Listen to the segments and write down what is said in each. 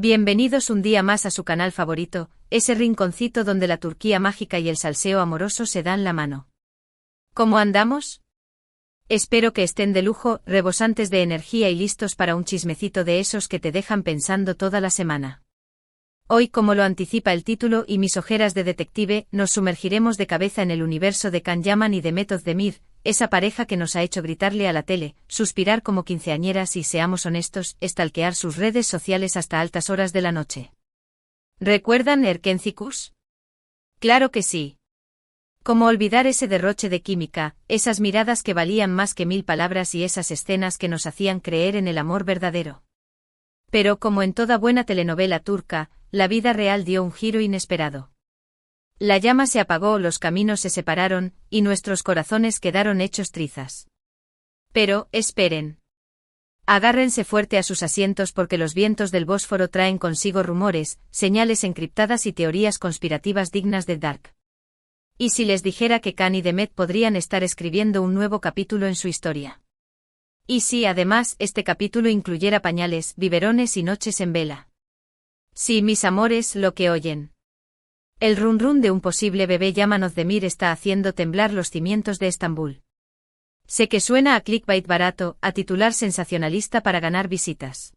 Bienvenidos un día más a su canal favorito, ese rinconcito donde la Turquía mágica y el salseo amoroso se dan la mano. ¿Cómo andamos? Espero que estén de lujo, rebosantes de energía y listos para un chismecito de esos que te dejan pensando toda la semana. Hoy, como lo anticipa el título y mis ojeras de detective, nos sumergiremos de cabeza en el universo de Can Yaman y de Mehmet Özdemir, esa pareja que nos ha hecho gritarle a la tele, suspirar como quinceañeras y, seamos honestos, stalkear sus redes sociales hasta altas horas de la noche. ¿Recuerdan Erkencikus? Claro que sí. ¿Cómo olvidar ese derroche de química, esas miradas que valían más que 1000 palabras y esas escenas que nos hacían creer en el amor verdadero? Pero como en toda buena telenovela turca, la vida real dio un giro inesperado. La llama se apagó, los caminos se separaron, y nuestros corazones quedaron hechos trizas. Pero, esperen. Agárrense fuerte a sus asientos porque los vientos del Bósforo traen consigo rumores, señales encriptadas y teorías conspirativas dignas de Dark. ¿Y si les dijera que Can y Demet podrían estar escribiendo un nuevo capítulo en su historia? ¿Y si, además, este capítulo incluyera pañales, biberones y noches en vela? Sí, mis amores, lo que oyen. El run run de un posible bebé Yaman Özdemir está haciendo temblar los cimientos de Estambul. Sé que suena a clickbait barato, a titular sensacionalista para ganar visitas.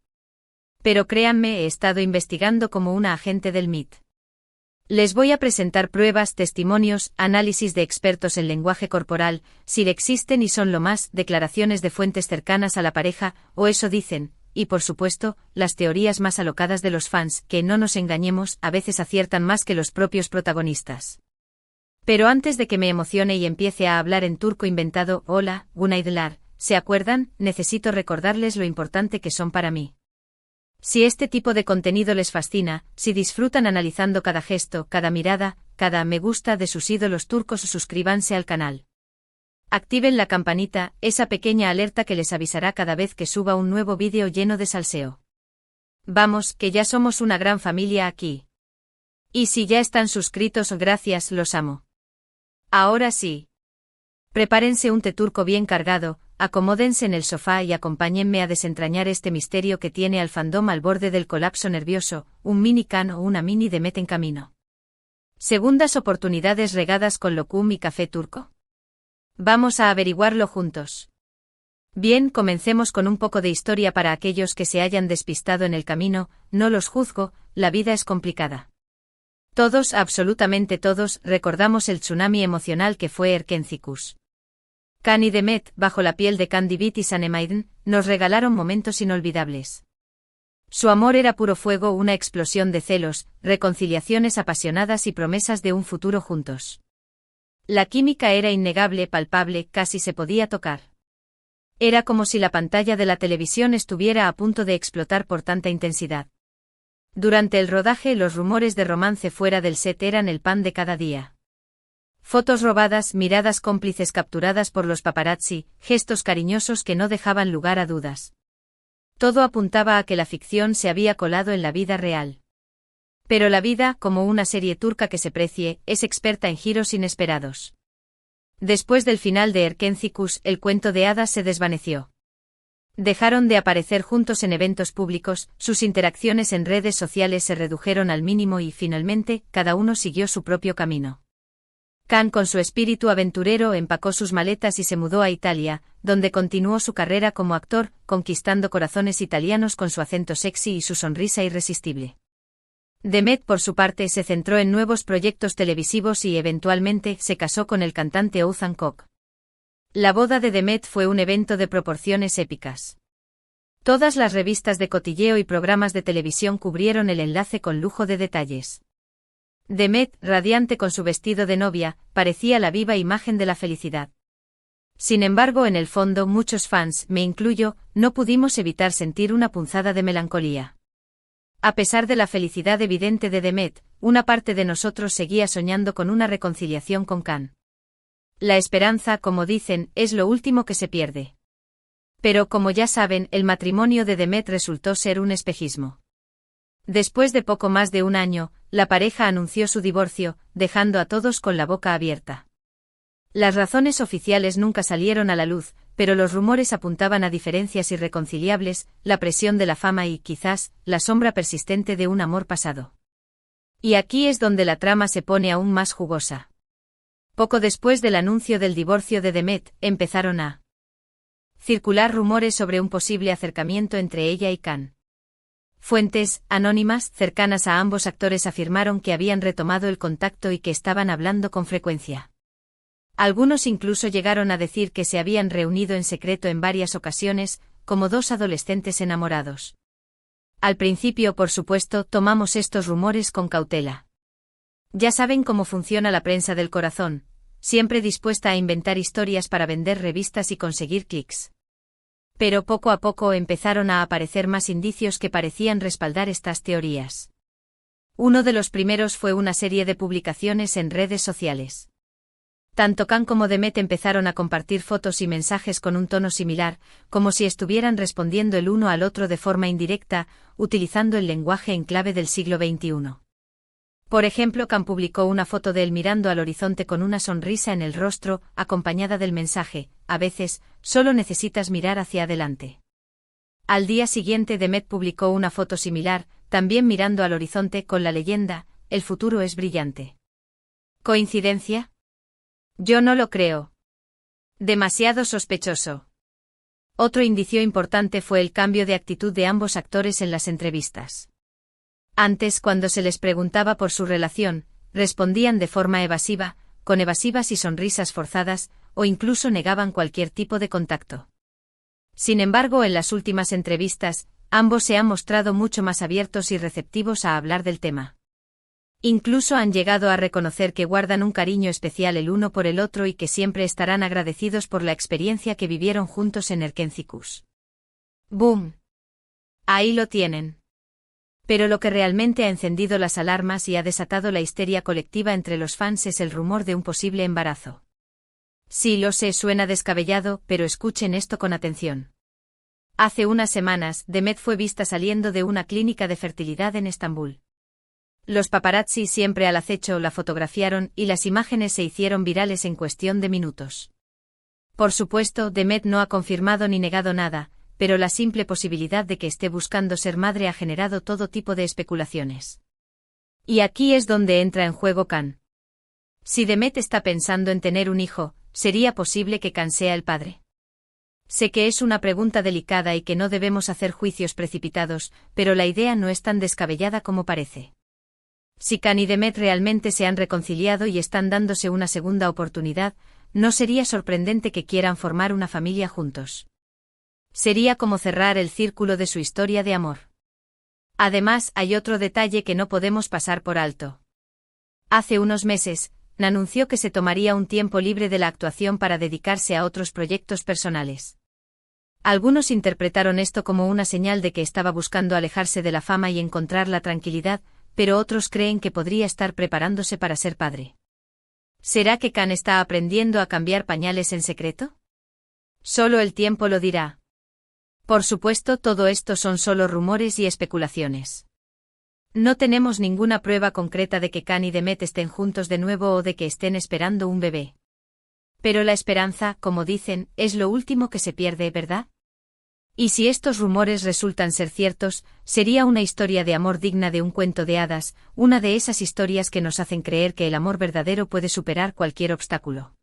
Pero créanme, he estado investigando como una agente del MIT. Les voy a presentar pruebas, testimonios, análisis de expertos en lenguaje corporal, si existen y son lo más, declaraciones de fuentes cercanas a la pareja, o eso dicen. Y por supuesto, las teorías más alocadas de los fans, que no nos engañemos, a veces aciertan más que los propios protagonistas. Pero antes de que me emocione y empiece a hablar en turco inventado, hola, günaydınlar, ¿se acuerdan? Necesito recordarles lo importante que son para mí. Si este tipo de contenido les fascina, si disfrutan analizando cada gesto, cada mirada, cada me gusta de sus ídolos turcos, suscríbanse al canal. Activen la campanita, esa pequeña alerta que les avisará cada vez que suba un nuevo vídeo lleno de salseo. Vamos, que ya somos una gran familia aquí. Y si ya están suscritos, gracias, los amo. Ahora sí. Prepárense un té turco bien cargado, acomódense en el sofá y acompáñenme a desentrañar este misterio que tiene al fandom al borde del colapso nervioso, un mini Can o una mini Demet en camino. Segundas oportunidades regadas con locum y café turco. Vamos a averiguarlo juntos. Bien, comencemos con un poco de historia para aquellos que se hayan despistado en el camino, no los juzgo, la vida es complicada. Todos, absolutamente todos, recordamos el tsunami emocional que fue Erkencikus. Can y Demet, bajo la piel de Can Divit y Sanemiden, nos regalaron momentos inolvidables. Su amor era puro fuego, una explosión de celos, reconciliaciones apasionadas y promesas de un futuro juntos. La química era innegable, palpable, casi se podía tocar. Era como si la pantalla de la televisión estuviera a punto de explotar por tanta intensidad. Durante el rodaje, los rumores de romance fuera del set eran el pan de cada día. Fotos robadas, miradas cómplices capturadas por los paparazzi, gestos cariñosos que no dejaban lugar a dudas. Todo apuntaba a que la ficción se había colado en la vida real. Pero la vida, como una serie turca que se precie, es experta en giros inesperados. Después del final de Erkencikus, el cuento de hadas se desvaneció. Dejaron de aparecer juntos en eventos públicos, sus interacciones en redes sociales se redujeron al mínimo y, finalmente, cada uno siguió su propio camino. Can, con su espíritu aventurero, empacó sus maletas y se mudó a Italia, donde continuó su carrera como actor, conquistando corazones italianos con su acento sexy y su sonrisa irresistible. Demet, por su parte, se centró en nuevos proyectos televisivos y, eventualmente, se casó con el cantante Oğuzhan Koç. La boda de Demet fue un evento de proporciones épicas. Todas las revistas de cotilleo y programas de televisión cubrieron el enlace con lujo de detalles. Demet, radiante con su vestido de novia, parecía la viva imagen de la felicidad. Sin embargo, en el fondo, muchos fans, me incluyo, no pudimos evitar sentir una punzada de melancolía. A pesar de la felicidad evidente de Demet, una parte de nosotros seguía soñando con una reconciliación con Can. La esperanza, como dicen, es lo último que se pierde. Pero como ya saben, el matrimonio de Demet resultó ser un espejismo. Después de poco más de un año, la pareja anunció su divorcio, dejando a todos con la boca abierta. Las razones oficiales nunca salieron a la luz, pero los rumores apuntaban a diferencias irreconciliables, la presión de la fama y, quizás, la sombra persistente de un amor pasado. Y aquí es donde la trama se pone aún más jugosa. Poco después del anuncio del divorcio de Demet, empezaron a circular rumores sobre un posible acercamiento entre ella y Can. Fuentes anónimas cercanas a ambos actores afirmaron que habían retomado el contacto y que estaban hablando con frecuencia. Algunos incluso llegaron a decir que se habían reunido en secreto en varias ocasiones, como dos adolescentes enamorados. Al principio, por supuesto, tomamos estos rumores con cautela. Ya saben cómo funciona la prensa del corazón, siempre dispuesta a inventar historias para vender revistas y conseguir clics. Pero poco a poco empezaron a aparecer más indicios que parecían respaldar estas teorías. Uno de los primeros fue una serie de publicaciones en redes sociales. Tanto Can como Demet empezaron a compartir fotos y mensajes con un tono similar, como si estuvieran respondiendo el uno al otro de forma indirecta, utilizando el lenguaje en clave del siglo XXI. Por ejemplo, Can publicó una foto de él mirando al horizonte con una sonrisa en el rostro, acompañada del mensaje: a veces, solo necesitas mirar hacia adelante. Al día siguiente Demet publicó una foto similar, también mirando al horizonte con la leyenda: el futuro es brillante. ¿Coincidencia? Yo no lo creo. Demasiado sospechoso. Otro indicio importante fue el cambio de actitud de ambos actores en las entrevistas. Antes, cuando se les preguntaba por su relación, respondían de forma evasiva, con evasivas y sonrisas forzadas, o incluso negaban cualquier tipo de contacto. Sin embargo, en las últimas entrevistas, ambos se han mostrado mucho más abiertos y receptivos a hablar del tema. Incluso han llegado a reconocer que guardan un cariño especial el uno por el otro y que siempre estarán agradecidos por la experiencia que vivieron juntos en Erkencikus. ¡Boom! Ahí lo tienen. Pero lo que realmente ha encendido las alarmas y ha desatado la histeria colectiva entre los fans es el rumor de un posible embarazo. Sí, lo sé, suena descabellado, pero escuchen esto con atención. Hace unas semanas, Demet fue vista saliendo de una clínica de fertilidad en Estambul. Los paparazzi, siempre al acecho, la fotografiaron y las imágenes se hicieron virales en cuestión de minutos. Por supuesto, Demet no ha confirmado ni negado nada, pero la simple posibilidad de que esté buscando ser madre ha generado todo tipo de especulaciones. Y aquí es donde entra en juego Can. Si Demet está pensando en tener un hijo, ¿sería posible que Can sea el padre? Sé que es una pregunta delicada y que no debemos hacer juicios precipitados, pero la idea no es tan descabellada como parece. Si Can y Demet realmente se han reconciliado y están dándose una segunda oportunidad, no sería sorprendente que quieran formar una familia juntos. Sería como cerrar el círculo de su historia de amor. Además, hay otro detalle que no podemos pasar por alto. Hace unos meses, Can anunció que se tomaría un tiempo libre de la actuación para dedicarse a otros proyectos personales. Algunos interpretaron esto como una señal de que estaba buscando alejarse de la fama y encontrar la tranquilidad, pero otros creen que podría estar preparándose para ser padre. ¿Será que Can está aprendiendo a cambiar pañales en secreto? Solo el tiempo lo dirá. Por supuesto, todo esto son solo rumores y especulaciones. No tenemos ninguna prueba concreta de que Can y Demet estén juntos de nuevo o de que estén esperando un bebé. Pero la esperanza, como dicen, es lo último que se pierde, ¿verdad? Y si estos rumores resultan ser ciertos, sería una historia de amor digna de un cuento de hadas, una de esas historias que nos hacen creer que el amor verdadero puede superar cualquier obstáculo.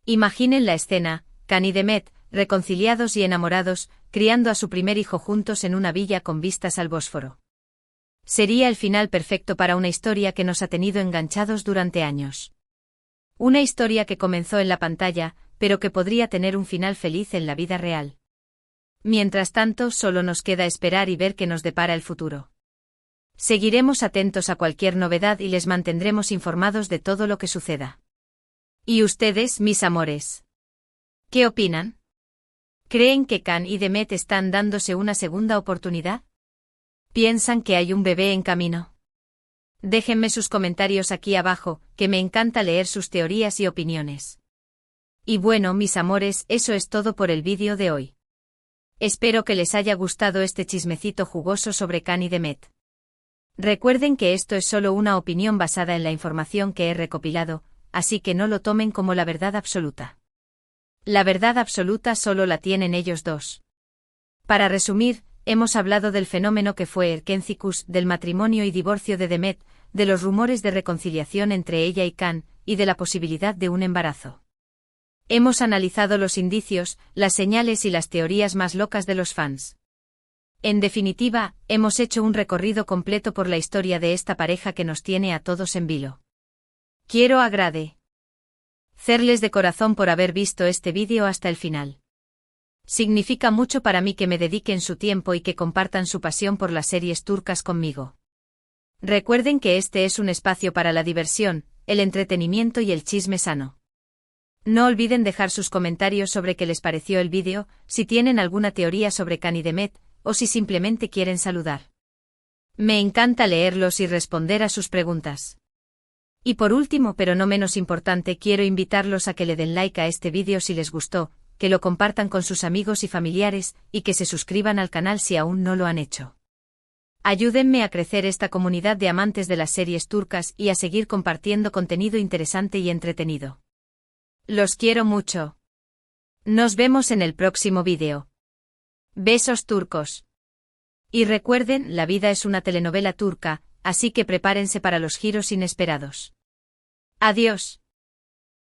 Imaginen la escena: Can y Demet, reconciliados y enamorados, criando a su primer hijo juntos en una villa con vistas al Bósforo. Sería el final perfecto para una historia que nos ha tenido enganchados durante años. Una historia que comenzó en la pantalla, pero que podría tener un final feliz en la vida real. Mientras tanto, solo nos queda esperar y ver qué nos depara el futuro. Seguiremos atentos a cualquier novedad y les mantendremos informados de todo lo que suceda. ¿Y ustedes, mis amores? ¿Qué opinan? ¿Creen que Can y Demet están dándose una segunda oportunidad? ¿Piensan que hay un bebé en camino? Déjenme sus comentarios aquí abajo, que me encanta leer sus teorías y opiniones. Y bueno, mis amores, eso es todo por el vídeo de hoy. Espero que les haya gustado este chismecito jugoso sobre Can y Demet. Recuerden que esto es solo una opinión basada en la información que he recopilado, así que no lo tomen como la verdad absoluta. La verdad absoluta solo la tienen ellos dos. Para resumir, hemos hablado del fenómeno que fue Erkenciskus, del matrimonio y divorcio de Demet, de los rumores de reconciliación entre ella y Can, y de la posibilidad de un embarazo. Hemos analizado los indicios, las señales y las teorías más locas de los fans. En definitiva, hemos hecho un recorrido completo por la historia de esta pareja que nos tiene a todos en vilo. Quiero agradecerles de corazón por haber visto este vídeo hasta el final. Significa mucho para mí que me dediquen su tiempo y que compartan su pasión por las series turcas conmigo. Recuerden que este es un espacio para la diversión, el entretenimiento y el chisme sano. No olviden dejar sus comentarios sobre qué les pareció el vídeo, si tienen alguna teoría sobre Can y Demet, o si simplemente quieren saludar. Me encanta leerlos y responder a sus preguntas. Y por último, pero no menos importante, quiero invitarlos a que le den like a este vídeo si les gustó, que lo compartan con sus amigos y familiares, y que se suscriban al canal si aún no lo han hecho. Ayúdenme a crecer esta comunidad de amantes de las series turcas y a seguir compartiendo contenido interesante y entretenido. Los quiero mucho. Nos vemos en el próximo vídeo. Besos turcos. Y recuerden, la vida es una telenovela turca, así que prepárense para los giros inesperados. Adiós.